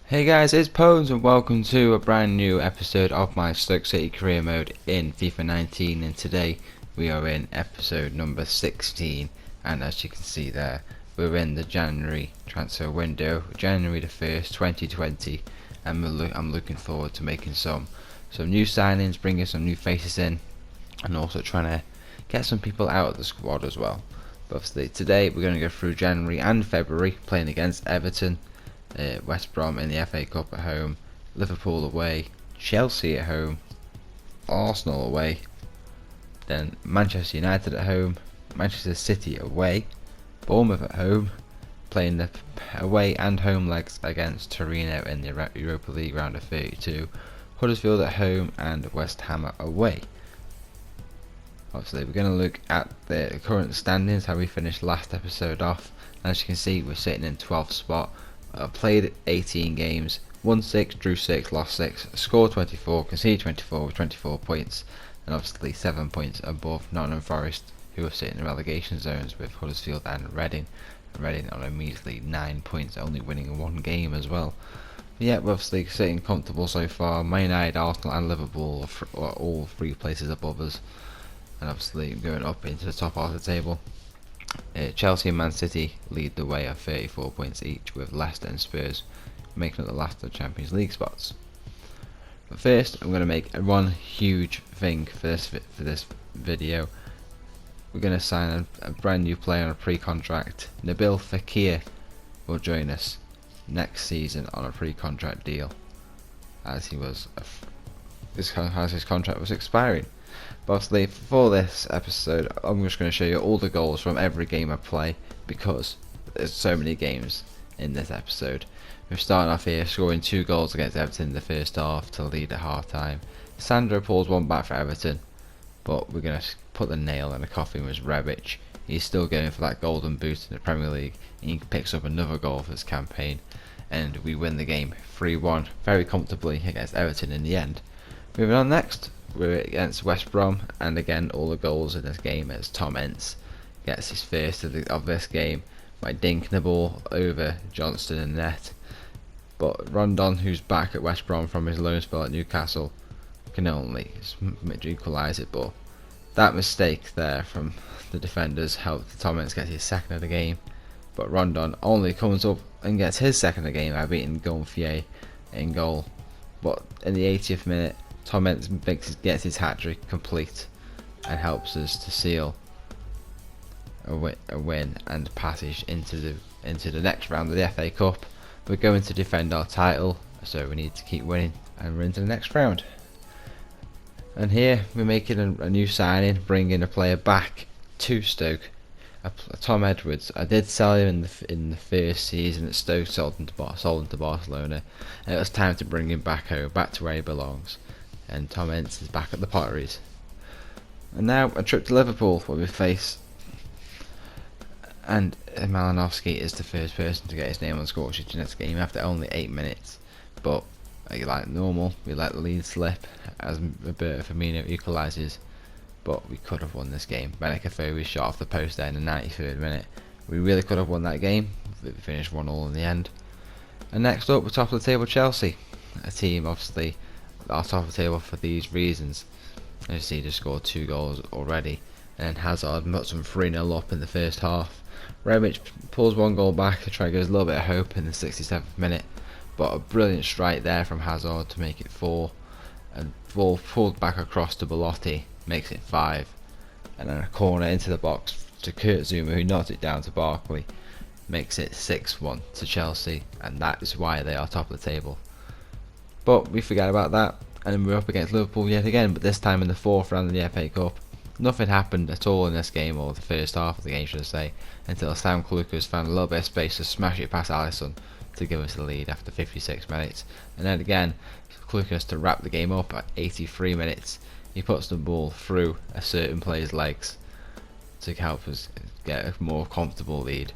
Hey guys, it's Pownzzz and welcome to a brand new episode of my Stoke City career mode in FIFA 19, and today we are in episode number 16, and as you can see there, we're in the January transfer window, January the 1st, 2020, and I'm looking forward to making some new signings, bringing some new faces in, and also trying to get some people out of the squad as well. But obviously today we're going to go through January and February, playing against Everton, West Brom in the FA Cup at home, Liverpool away, Chelsea at home, Arsenal away, then Manchester United at home, Manchester City away, Bournemouth at home, playing the away and home legs against Torino in the Europa League round of 32, Huddersfield at home and West Ham away. Obviously we're going to look at the current standings, how we finished last episode off. As you can see, we're sitting in 12th spot. I've played 18 games, won 6, drew 6, lost 6, scored 24, conceded 24 with 24 points, and obviously 7 points above Nottingham Forest, who are sitting in relegation zones with Huddersfield and Reading. Reading on immediately 9 points, only winning one game as well. But yeah, we're obviously sitting comfortable so far. Man United, Arsenal and Liverpool are all 3 places above us, and obviously going up into the top half of the table. Chelsea and Man City lead the way at 34 points each, with Leicester and Spurs making up the last of the Champions League spots. But first, I'm going to make one huge thing for this video. We're going to sign a brand new player on a pre-contract. Nabil Fekir will join us next season on a pre-contract deal, as his contract was expiring. But obviously for this episode I'm just going to show you all the goals from every game I play, because there's so many games in this episode. We're starting off here scoring 2 goals against Everton in the first half to lead at half time. Sandro pulls one back for Everton, but we're going to put the nail in the coffin with Rebic. He's still going for that golden boot in the Premier League, and he picks up another goal for this campaign, and we win the game 3-1 very comfortably against Everton in the end. Moving on, next we're against West Brom, and again all the goals in this game as Pownzzz gets his first of this game by dinking the ball over Johnston in net. But Rondon, who's back at West Brom from his loan spell at Newcastle, can only equalise it, but that mistake there from the defenders helped Pownzzz get his second of the game. But Rondon only comes up and gets his second of the game by beating Gonfier in goal. But in the 80th minute, Pownzzz gets his hat-trick complete and helps us to seal a win and passage into the next round of the FA Cup. We're going to defend our title, so we need to keep winning, and we're into the next round. And here we're making a new signing, bringing a player back to Stoke, Tom Edwards. I did sell him in the first season at Stoke, sold him to Barcelona, and it was time to bring him back home, back to where he belongs. And Pownzzz is back at the Potteries. And now a trip to Liverpool, where we face, and Malinowski is the first person to get his name on the score sheet in this game after only 8 minutes. But like normal, we let the lead slip as Roberto Firmino equalises, but we could have won this game. Benekafobi shot off the post there in the 93rd minute. We really could have won that game. We finished 1-1 in the end. And next up, we're top of the table Chelsea, a team obviously are top of the table for these reasons. As you see, just scored 2 goals already, and then Hazard puts them 3-0 up in the first half. Rebic pulls 1 goal back to try to give us a little bit of hope in the 67th minute, but a brilliant strike there from Hazard to make it 4, and ball pulled back across to Belotti makes it 5, and then a corner into the box to Kurt Zouma, who knocked it down to Barkley, makes it 6-1 to Chelsea, and that is why they are top of the table. But we forget about that, and we're up against Liverpool yet again, but this time in the 4th round of the FA Cup. Nothing happened at all in this game, or the first half of the game should I say, until Sam Clucas found a little bit of space to smash it past Alisson to give us the lead after 56 minutes. And then again, Clucas to wrap the game up at 83 minutes. He puts the ball through a certain player's legs to help us get a more comfortable lead.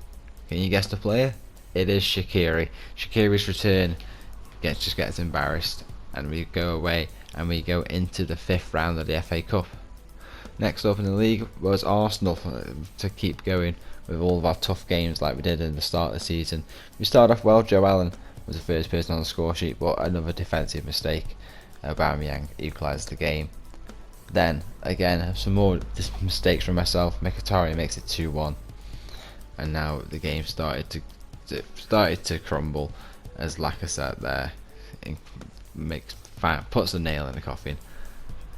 Can you guess the player? It is Shaqiri. Shaqiri's return just gets embarrassed, and we go away and we go into the 5th round of the FA Cup. Next up in the league was Arsenal, to keep going with all of our tough games like we did in the start of the season. We started off well. Joe Allen was the first person on the score sheet, but another defensive mistake. Aubameyang equalised the game. Then again, some more mistakes from myself. Mkhitaryan makes it 2-1, and now the game started to crumble as Lacazette there puts the nail in the coffin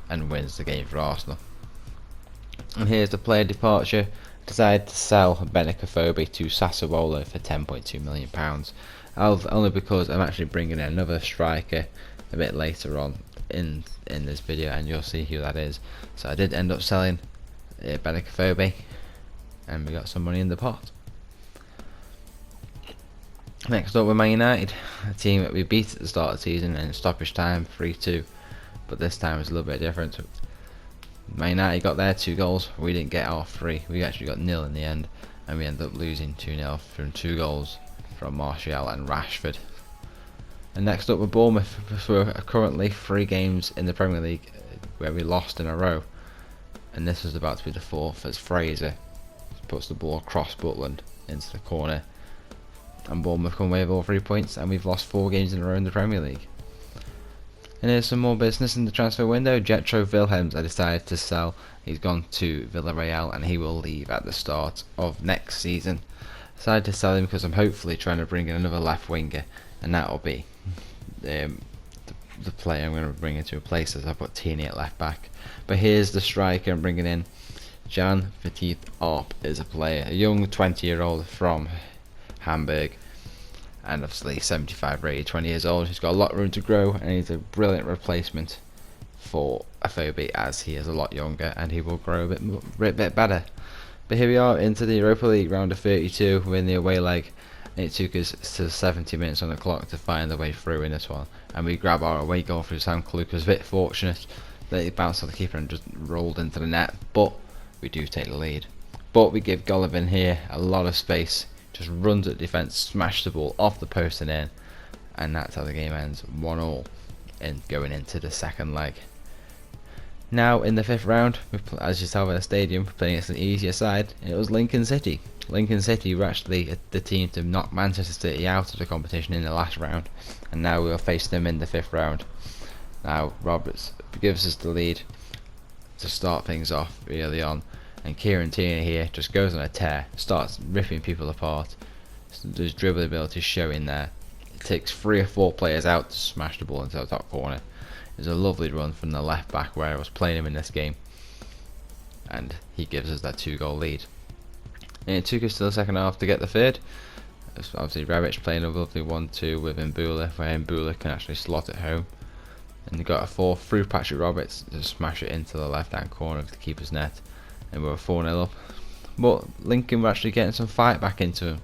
and wins the game for Arsenal. And here's the player departure. Decided to sell Benicophobe to Sassuolo for £10.2 million. Only because I'm actually bringing in another striker a bit later on in this video, and you'll see who that is. So I did end up selling Benicophobe, and we got some money in the pot. Next up with Man United, a team that we beat at the start of the season in stoppage time 3-2, but this time was a little bit different. Man United got their 2 goals, we didn't get our 3, we actually got 0 in the end, and we ended up losing 2-0 from 2 goals from Martial and Rashford. And next up with Bournemouth, we're currently 3 games in the Premier League where we lost in a row, and this was about to be the 4th as Fraser puts the ball across Butland into the corner, and Bournemouth come away with all 3 points, and we've lost 4 games in a row in the Premier League. And here's some more business in the transfer window. Jetro Wilhelms I decided to sell. He's gone to Villarreal and he will leave at the start of next season. Decided to sell him because I'm hopefully trying to bring in another left winger, and that'll be the player I'm going to bring into a place as I put Tierney at left back. But here's the striker I'm bringing in. Jan Petit Arp is a player, a young 20-year-old from Hamburg, and obviously 75 rated, 20 years old. He's got a lot of room to grow, and he's a brilliant replacement for Afobe as he is a lot younger and he will grow a bit better. But here we are into the Europa League round of 32. We're in the away leg, and it took us to 70 minutes on the clock to find the way through in this one, and we grab our away goal through Sam Kluk. Was a bit fortunate that it bounced off the keeper and just rolled into the net, but we do take the lead. But we give Golovin here a lot of space, just runs at defence, smashed the ball off the post and in, and that's how the game ends 1-1 and going into the second leg. Now in the 5th round, as you saw in the stadium, playing against an easier side. It was Lincoln City. Lincoln City were actually the team to knock Manchester City out of the competition in the last round, and now we'll face them in the 5th round. Now Roberts gives us the lead to start things off early on, and Kieran Tierney here just goes on a tear, starts ripping people apart. There's dribbling ability showing there. It takes 3 or 4 players out to smash the ball into the top corner. It's a lovely run from the left back where I was playing him in this game, and he gives us that 2-goal lead. And it took us to the second half to get the 3rd. Obviously Rebic playing a lovely 1-2 with Mbula, where Mbula can actually slot it home. And they got a 4 through Patrick Roberts to smash it into the left hand corner of the keeper's net, and we were 4-0 up. But Lincoln were actually getting some fight back into him.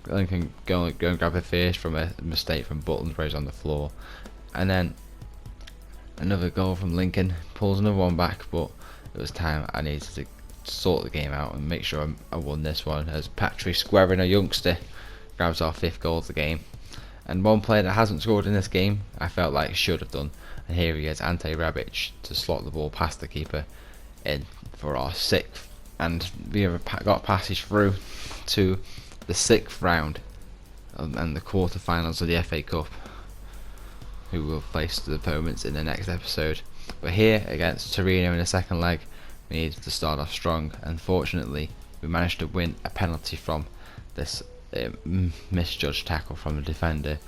Lincoln go and grab a finish from a mistake from Butland where he's on the floor, and then another goal from Lincoln pulls another one back. But it was time I needed to sort the game out and make sure I won this one, as Patrick Squaring, a youngster, grabs our 5th goal of the game. And one player that hasn't scored in this game I felt like should have done, and here he is, Ante Rebic, to slot the ball past the keeper in for our 6th, and we have got passage through to the 6th round and the quarter-finals of the FA Cup, who will face the opponents in the next episode. But here against Torino in the second leg, we needed to start off strong, and fortunately we managed to win a penalty from this misjudged tackle from the defender.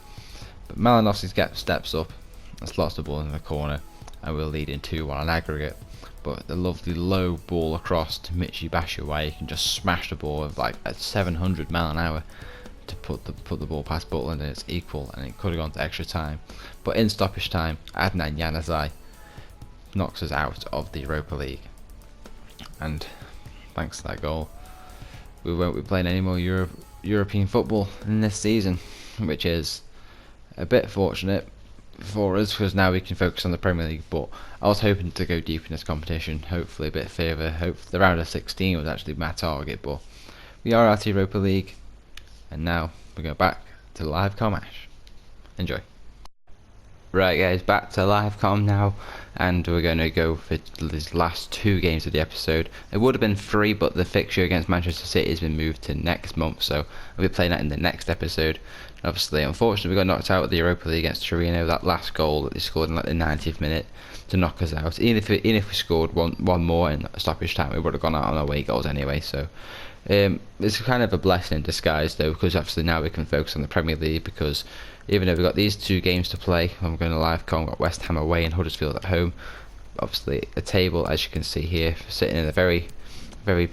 But Malinovsky steps up and slots the ball in the corner, and we're leading 2-1 on aggregate. But the lovely low ball across to Michy Batshuayi, you can just smash the ball with like at 700 mile an hour to put the ball past Butland, and it's equal, and it could have gone to extra time. But in stoppage time, Adnan Januzaj knocks us out of the Europa League, and thanks to that goal, we won't be playing any more European football in this season, which is a bit fortunate for us, because now we can focus on the Premier League. But I was hoping to go deep in this competition, hopefully a bit further. The round of 16 was actually my target, but we are out of Europa League, and now we go back to live Comash. Enjoy. Right guys, back to live now, and we're going to go for these last 2 games of the episode. It would have been 3, but the fixture against Manchester City has been moved to next month, so we'll be playing that in the next episode. Obviously, unfortunately, we got knocked out of the Europa League against Torino. That last goal that they scored in like the 90th minute to knock us out. Even if we scored one more in stoppage time, we would have gone out on away goals anyway. So it's kind of a blessing in disguise, though, because obviously now we can focus on the Premier League. Because even though we've got these 2 games to play, I'm going to live com. Got West Ham away and Huddersfield at home. Obviously, a table, as you can see here, sitting in a very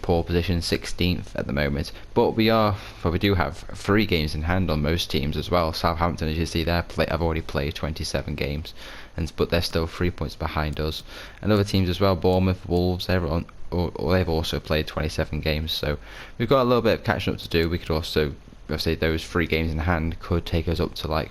poor position, 16th at the moment, but we do have 3 games in hand on most teams as well. Southampton, as you see there, have already played 27 games, but they're still 3 points behind us. And other teams as well, Bournemouth, Wolves, they've also played 27 games, so we've got a little bit of catching up to do. We could also, obviously, those 3 games in hand could take us up to like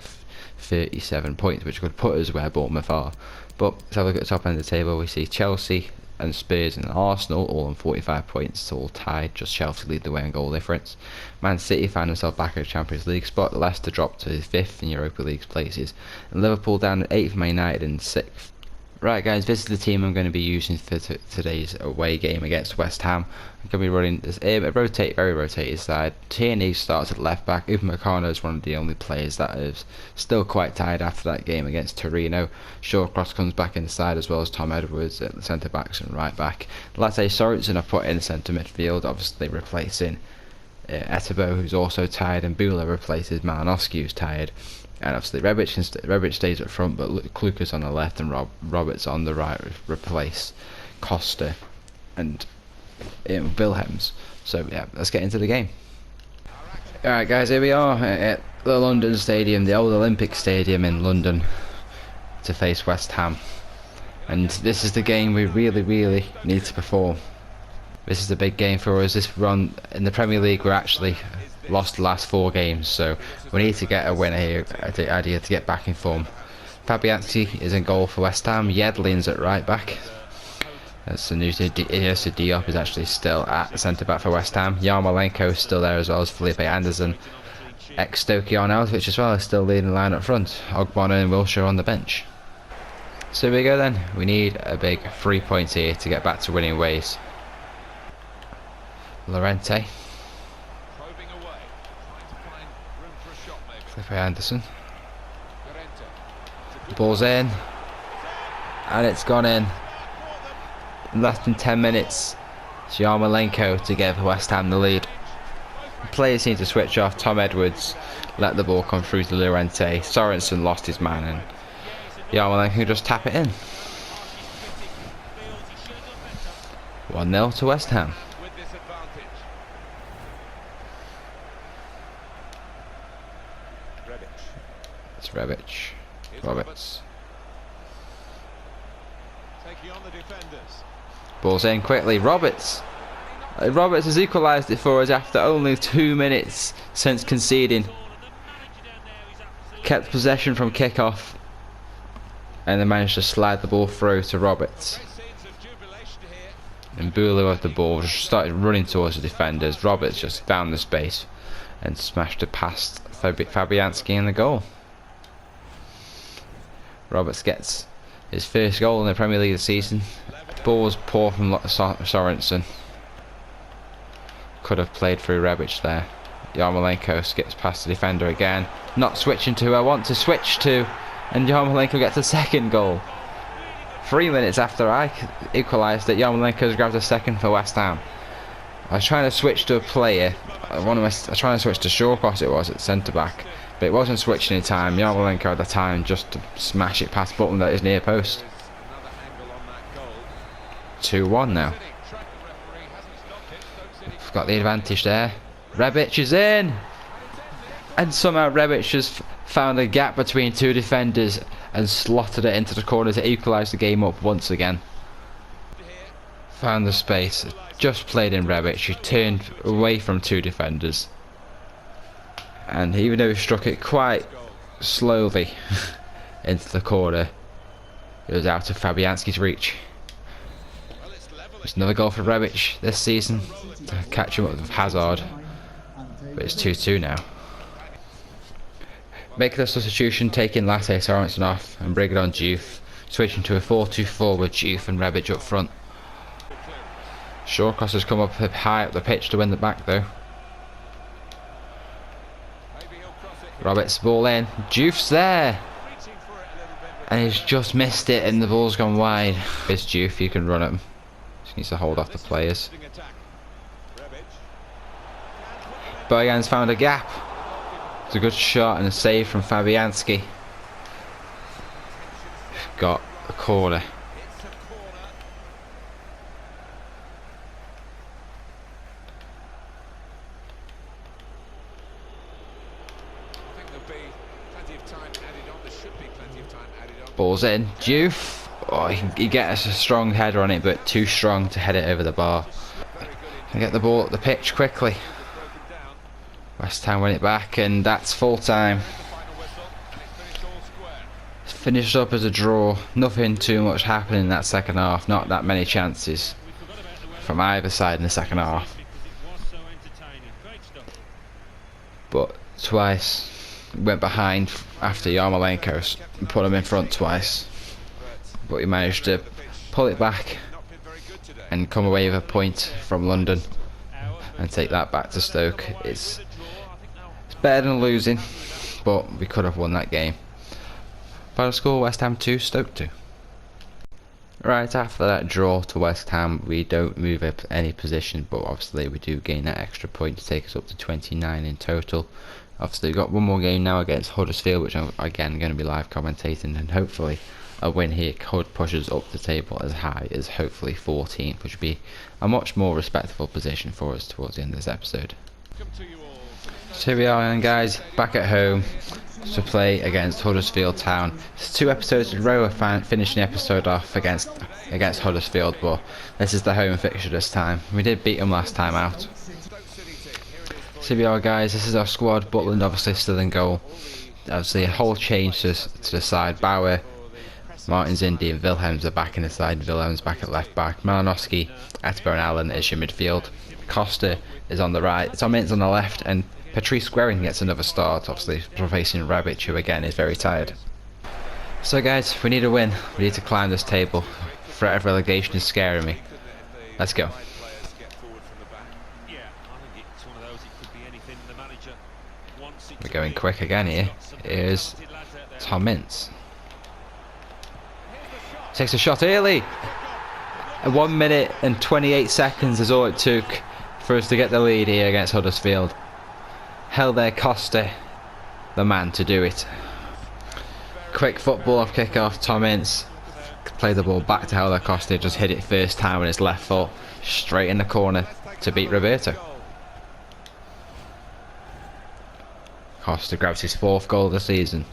37 points, which could put us where Bournemouth are. But let's have a look at the top end of the table. We see Chelsea and Spurs and Arsenal all on 45 points, all tied. Just Chelsea lead the way in goal difference. Man City found themselves back at a Champions League spot. Leicester dropped to 5th in Europa League places, and Liverpool down at 8th, Man United in 6th. Right guys, this is the team I'm going to be using for today's away game against West Ham. I'm going to be running this very rotated side. Tierney starts at left back. Upamecano is one of the only players that is still quite tired after that game against Torino. Shawcross comes back inside, as well as Tom Edwards at the centre backs and right back. Latte Sorensen I put in centre midfield, obviously replacing Etebo, who's also tired, and Bula replaces Malinowski, who's tired. And obviously Rebic stays up front, but Klukas on the left and Roberts on the right replace Costa and Wilhelms. So yeah, let's get into the game. Alright guys, here we are at the London Stadium, the old Olympic Stadium in London, to face West Ham. And this is the game we really need to perform. This is the big game for us. This run in the Premier League, we're actually lost the last 4 games, so we need to get a winner here. The idea to get back in form. Fabianski is in goal for West Ham. Yedlin's at right back. That's the news. Diop is actually still at centre back for West Ham. Yarmolenko is still there, as well as Felipe Anderson. Ex-Stoke Arnautovic as well is still leading the line up front. Ogbonna and Wilshere on the bench. So here we go then. We need a big 3 points here to get back to winning ways. Llorente. Felipe Anderson. The ball's in, and it's gone in less than 10 minutes. It's Yarmolenko to give West Ham the lead. The players seem to switch off. Tom Edwards let the ball come through to Llorente. Sorensen lost his man, and Yarmolenko just tap it in. 1-0 to West Ham. It's Rebic. Roberts. Ball's in quickly. Roberts has equalised it for us after only 2 minutes since conceding. Kept possession from kick-off, and then managed to slide the ball through to Roberts. And Bula with the ball just started running towards the defenders. Roberts just found the space and smashed it past Fabianski in the goal. Roberts gets his first goal in the Premier League this season. Ball was poor from Sorensen. Could have played through Rebic there. Yarmolenko gets past the defender again. Not switching to who I want to switch to. And Yarmolenko gets a second goal. 3 minutes after I equalised it, Yarmolenko's grabbed a second for West Ham. I was trying to switch to a player. I was trying to switch to Shawcross, it was, at centre back. But it wasn't switching in time. Yarmolenko had the time just to smash it past Button at his near post. 2-1 now. We've got the advantage there. Rebic is in! And somehow Rebic has found a gap between 2 defenders and slotted it into the corner to equalise the game up once again. Found the space. Just played in Rebic. He turned away from 2 defenders. And even though he struck it quite slowly into the corner, it was out of Fabianski's reach. There's another goal for Rebic this season to catch him up with Hazard, but it's 2-2 now. Make the substitution, taking Latte Sorensen off and bring it on Juve. Switching to a 4-2-4 with Juve and Rebic up front. Shawcross has come up high up the pitch to win the back though. Roberts ball in. Juve's there. And he's just missed it and the ball's gone wide. It's Juve, you can run at him. Just needs to hold off the players. Bojan's found a gap. It's a good shot and a save from Fabianski. Got a corner. Ball's in. Juve. Oh, he gets a strong header on it, but too strong to head it over the bar. Can get the ball at the pitch quickly. West Ham win it back, and that's full time. Finished up as a draw. Nothing too much happening in that second half. Not that many chances from either side in the second half. But twice went behind after Yarmolenko and put him in front twice. But he managed to pull it back and come away with a point from London and take that back to Stoke. It's better than losing, but we could have won that game. Final score: West Ham 2, Stoke 2. Right after that draw to West Ham, we don't move up any position, but obviously we do gain that extra point to take us up to 29 in total. Obviously we've got one more game now against Huddersfield, which I'm again going to be live commentating, and hopefully a win here could push us up the table as high as hopefully 14th, which would be a much more respectable position for us towards the end of this episode. So here we are then, guys, back at home to play against Huddersfield Town. It's 2 episodes in a row of finishing the episode off against Huddersfield, but this is the home fixture this time. We did beat them last time out. So here we are, guys, this is our squad. Butland obviously still in goal. Obviously a whole change to the side. Bauer, Martins, Indy and Wilhelms are back in the side. Wilhelms back at left back. Malinowski, Attenborough and Allen is your midfield. Costa is on the right. Tom Ince on the left, and Patrice Guerin gets another start, obviously replacing Rebic, who again is very tired. So guys, we need a win. We need to climb this table. Threat of relegation is scaring me. Let's go. We're going quick again here. Here's Tom Ince. Takes a shot early. 1 minute and 28 seconds is all it took for us to get the lead here against Huddersfield. Helder Costa, the man to do it. Quick football off kick-off. Tom Ince played the ball back to Helder Costa, just hit it first time with his left foot, straight in the corner to beat Roberto. Costa grabs his 4th goal of the season,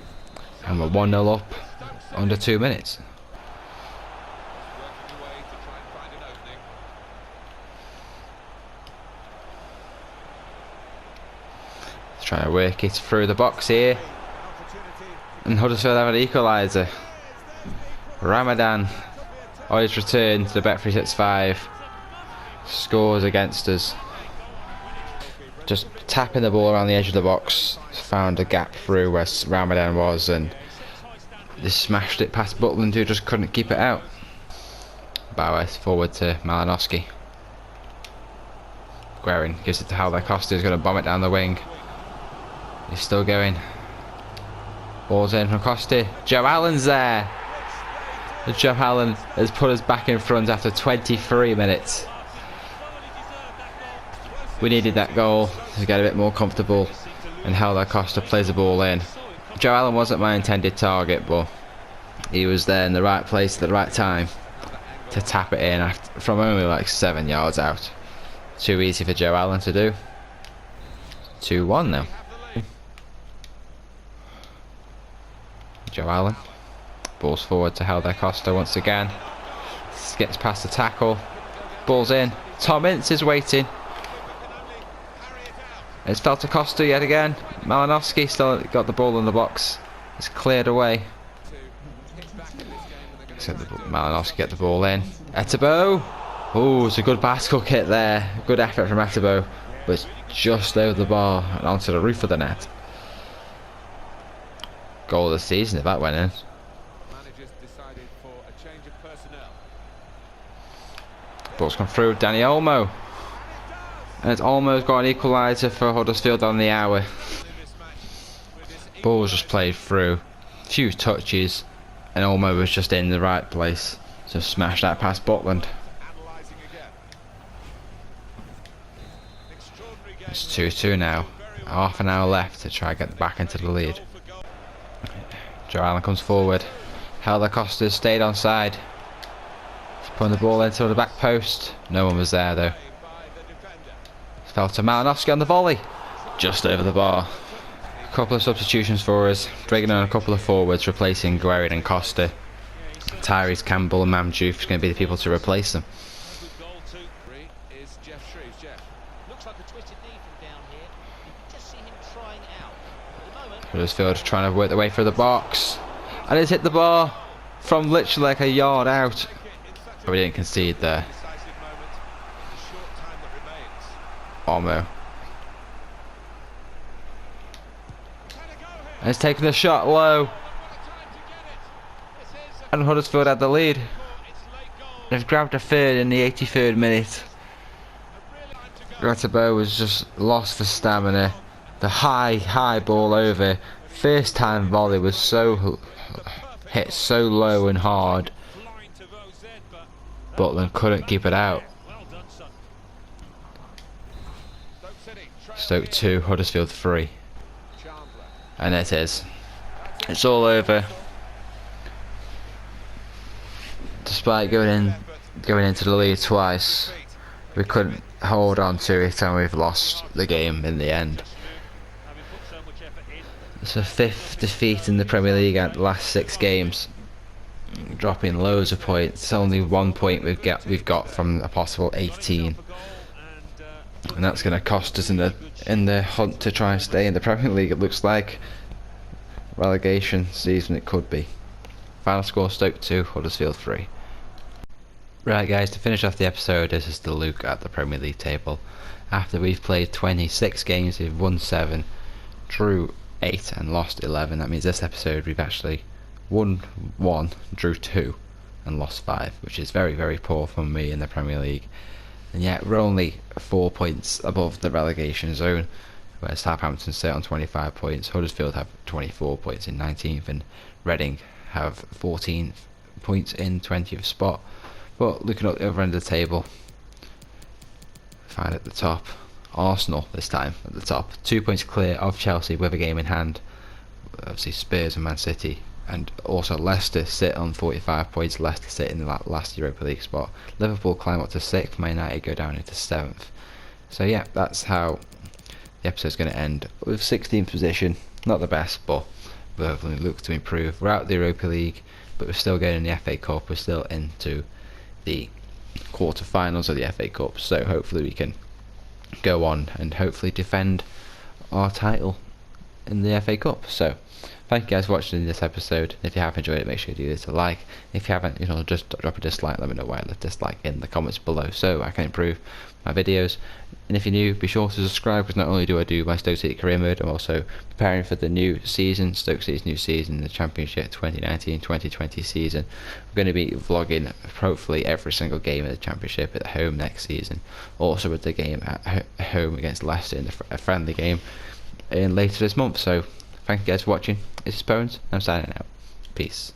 and we're 1-0 up under 2 minutes. Trying to work it through the box here, and Huddersfield have an equaliser. Ramadan, on his return to the Bet365, scores against us. Just tapping the ball around the edge of the box, found a gap through where Ramadan was, and just smashed it past Butland, who just couldn't keep it out. Bauer forward to Malinowski. Guerin gives it to Helder Costa, who's going to bomb it down the wing. He's still going. Ball's in from Costa. Joe Allen's there. Joe Allen has put us back in front after 23 minutes. We needed that goal to get a bit more comfortable, and Helder Costa plays the ball in. Joe Allen wasn't my intended target, but he was there in the right place at the right time to tap it in from only like 7 yards out. Too easy for Joe Allen to do. 2-1 now. Joe Allen. Ball's forward to Helder Costa once again. Gets past the tackle. Ball's in. Tom Ince is waiting. It's fell to Costa yet again. Malinowski still got the ball in the box. It's cleared away. Malinowski get the ball in. Etebo. Oh, it's a good bicycle kick there. Good effort from Etebo. But it's just over the bar and onto the roof of the net. goal of the season if that went in. Ball's come through, Danny Olmo. And it's almost got an equaliser for Huddersfield on the hour. Ball was just played through. Few touches. And Olmo was just in the right place to smash that past Butland. It's 2-2 now. Half an hour left to try and get back into the lead. Joe Allen comes forward. Helder Costa stayed on side. He's putting the ball into the back post. No one was there though. Fell to Malinowski on the volley. Just over the bar. A couple of substitutions for us. Bringing on a couple of forwards, replacing Guerin and Costa. Tyrese Campbell and Mamjouf are going to be the people to replace them. Huddersfield trying to work their way through the box. And it's hit the bar from literally like a yard out. But we didn't concede there. Olmo. And it's taken the shot low. And Huddersfield had the lead. They've grabbed a third in the 83rd minute. Ratabo was just lost for stamina. The high ball over. First time volley was hit so low and hard. Butland couldn't keep it out. Stoke 2, Huddersfield 3. And it is. It's all over. Despite going into the lead twice, we couldn't hold on to it and we've lost the game in the end. It's a 5th defeat in the Premier League at the last 6 games. Dropping loads of points. It's only 1 point we've got from a possible 18. And that's going to cost us in the hunt to try and stay in the Premier League. It looks like relegation season it could be. Final score: Stoke 2, Huddersfield 3. Right guys, to finish off the episode, this is the look at the Premier League table. After we've played 26 games, we've won 7, drew 8 and lost 11. That means this episode we've actually won 1, drew 2 and lost 5, which is very, very poor from me in the Premier League. And yet we're only 4 points above the relegation zone, where Southampton sit on 25 points, Huddersfield have 24 points in 19th, and Reading have 14 points in 20th spot. But looking at the other end of the table, find at the top Arsenal this time at the top, 2 points clear of Chelsea with a game in hand. Obviously Spurs and Man City, and also Leicester sit on 45 points. Leicester sit in the last Europa League spot. Liverpool climb up to 6th, Man United go down into 7th. So yeah, that's how the episode's going to end, with 16th position. Not the best, but we hopefully look to improve. We're out of the Europa League, but we're still going in the FA Cup. We're still into the quarter-finals of the FA Cup, so hopefully we can go on and hopefully defend our title in the FA Cup. So thank you guys for watching this episode. If you have enjoyed it, make sure you do this a like. If you haven't, just drop a dislike. Let me know why I left dislike in the comments below, so I can improve my videos. And if you're new, be sure to subscribe, because not only do I do my Stoke City career mode, I'm also preparing for the new season, Stoke City's new season, the Championship 2019-2020 season. I'm going to be vlogging hopefully every single game of the Championship at home next season. Also with the game at home against Leicester in a friendly game later this month. So thank you guys for watching. This is Pownzzz. I'm signing out. Peace.